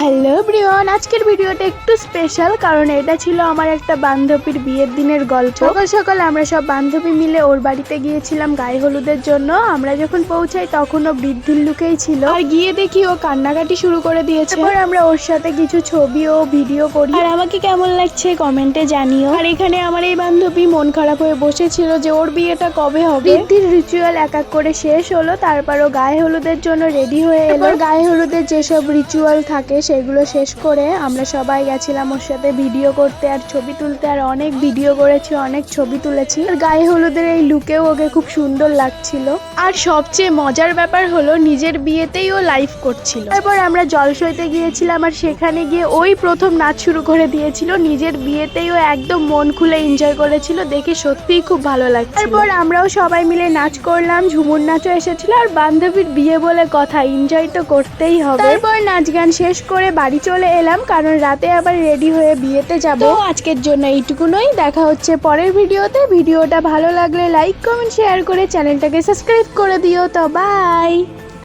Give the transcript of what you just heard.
Hello everyone, আজকের ভিডিওটা একটু স্পেশাল কারণ এটা ছিল আমার একটা বান্ধবীর বিয়ের দিনের গল্প। সকাল সকাল আমরা সব বান্ধবী মিলে ওর বাড়িতে গিয়েছিলাম গায়ে হলুদের জন্য। আমরা যখন পৌঁছাই তখন ও বৃদ্ধির লুকেই ছিল, আর গিয়ে দেখি ও কান্নাকাটি শুরু করে দিয়েছে। এবার আমরা ওর সাথে কিছু ছবি ও ভিডিও করি, আর আমাকে কেমন লাগছে কমেন্টে জানিও। আর এখানে আমার এই বান্ধবী মন খারাপ হয়ে বসেছিল যে ওর বিয়েটা কবে হবে। বৃদ্ধির রিচুয়াল এক এক করে শেষ হলো, তারপর ও গায়ে হলুদের জন্য রেডি হয়ে এলো। গায়ে হলুদের যেসব রিচুয়াল থাকে সেগুলো শেষ করে আমরা সবাই গেছিলাম ওর সাথে ভিডিও করতে আর ছবি তুলতে, আর অনেক ভিডিও করেছি, অনেক ছবি তুলেছি। আর গায়ে হলুদের এই লুকেও ওকে খুব সুন্দর লাগছিল। আর সবচেয়ে মজার ব্যাপার হলো নিজের বিয়েতেই ও লাইভ করছিল। তারপর আমরা জলসইতে গিয়েছিলাম, আর সেখানে গিয়ে ওই প্রথম নাচ শুরু করে দিয়েছিল। নিজের বিয়েতেই ও একদম মন খুলে এনজয় করেছিল, দেখে সত্যিই খুব ভালো লাগছে। তারপর আমরাও সবাই মিলে নাচ করলাম, ঝুমুর নাচও এসেছিল। আর বান্ধবীর বিয়ে বলে কথা, এনজয় তো করতেই হবে। তারপর নাচ গান শেষ করে বাড়ি চলে এলাম, কারণ রাতে আবার রেডি হয়ে বিয়েতে যাব। তো আজকের জন্য এইটুকুনই, দেখা হচ্ছে পরের ভিডিওতে। ভিডিওটা ভালো লাগলে লাইক কমেন্ট শেয়ার করে চ্যানেলটাকে সাবস্ক্রাইব করে দিও। তো বাই।